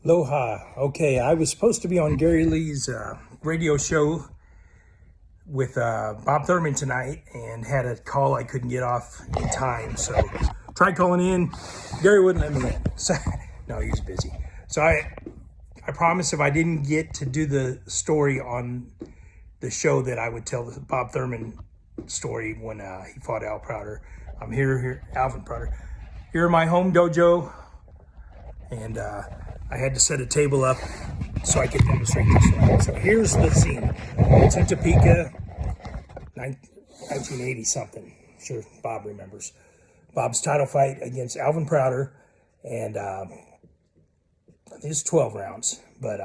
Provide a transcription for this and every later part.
Aloha. Okay, I was supposed to be on Gary Lee's radio show with Bob Thurman tonight and had a call I couldn't get off in time. So tried calling in. Gary wouldn't let me in. So, no, he was busy. So I promised if I didn't get to do the story on the show that I would tell the Bob Thurman story when he fought Al Prouder. I'm here, Alvin Prouder, here in my home dojo. And I had to set a table up so I could demonstrate this one. So here's the scene. It's in Topeka, 1980 something. I'm sure Bob remembers. Bob's title fight against Alvin Prouder, and I think it's 12 rounds. But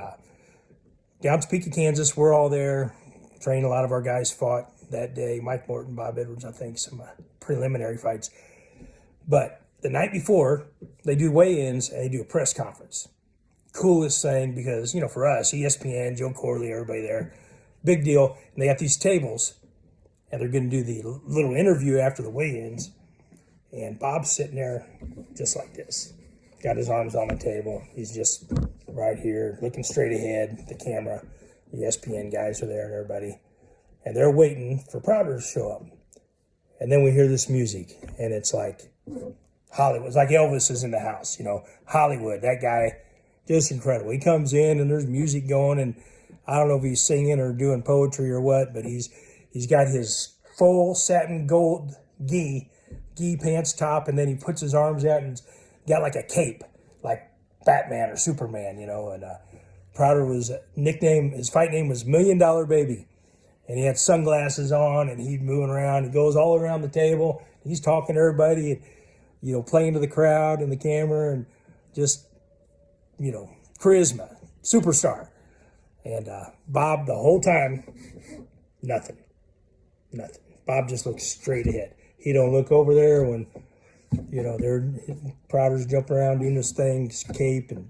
down Topeka, Kansas, we're all there. Trained, a lot of our guys fought that day. Mike Morton, Bob Edwards, I think, some preliminary fights. But the night before, they do weigh-ins and they do a press conference. Coolest thing because, you know, for us, ESPN, Joe Corley, everybody there, big deal. And they got these tables and they're going to do the little interview after the weigh-ins. And Bob's sitting there just like this. Got his arms on the table. He's just right here looking straight ahead, the camera. The ESPN guys are there and everybody. And they're waiting for Prouder to show up. And then we hear this music and it's like Hollywood. It's like Elvis is in the house, you know, Hollywood, that guy. Just incredible. He comes in and there's music going, and I don't know if he's singing or doing poetry or what, but he's got his full satin gold gi pants top, and then he puts his arms out and got like a cape, like Batman or Superman, you know. And Prouder was his fight name was $1 Million Baby, and he had sunglasses on and he's moving around. He goes all around the table. He's talking to everybody, you know, playing to the crowd and the camera, and just, you know, charisma, superstar. And Bob, the whole time, nothing. Bob just looks straight ahead. He don't look over there when, you know, Prouder's jumping around doing this thing, this cape, and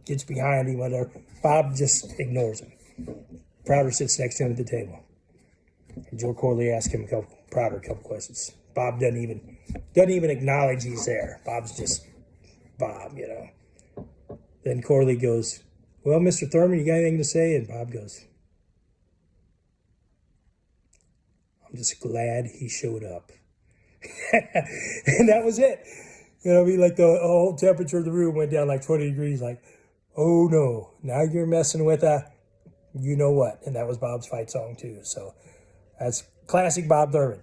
gets behind him, whatever. Bob just ignores him. Prouder sits next to him at the table. And Joe Corley asked him Prouder a couple questions. Bob doesn't even acknowledge he's there. Bob's just Bob, you know. Then Corley goes, "Well, Mr. Thurman, you got anything to say?" And Bob goes, "I'm just glad he showed up." And that was it. You know, I mean, like the whole temperature of the room went down like 20 degrees. Like, oh no, now you're messing with you know what. And that was Bob's fight song too. So that's classic Bob Thurman.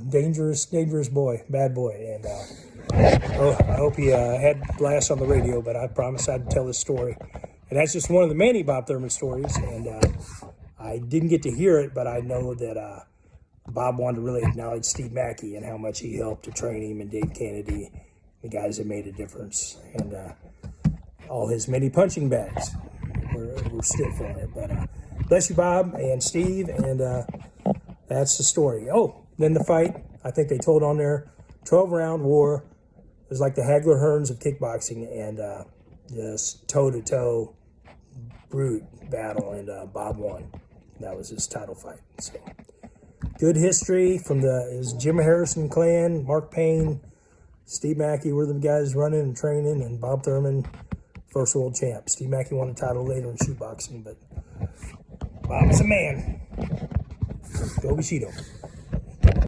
Dangerous boy, bad boy. And I hope he had blast on the radio, but I promised I'd tell his story. And that's just one of the many Bob Thurman stories. And I didn't get to hear it, but I know that Bob wanted to really acknowledge Steve Mackey and how much he helped to train him, and Dave Kennedy, the guys that made a difference. And all his many punching bags were stiff on it. But bless you, Bob and Steve, and that's the story. Oh, then the fight, I think they told on there, 12-round war. It was like the Hagler-Hearns of kickboxing, and just toe-to-toe brute battle, and Bob won. That was his title fight. So good history from his Jim Harrison clan, Mark Payne, Steve Mackey were the guys running and training, and Bob Thurman, first world champ. Steve Mackey won a title later in shoot boxing, but Bob was a man. Go Bushido.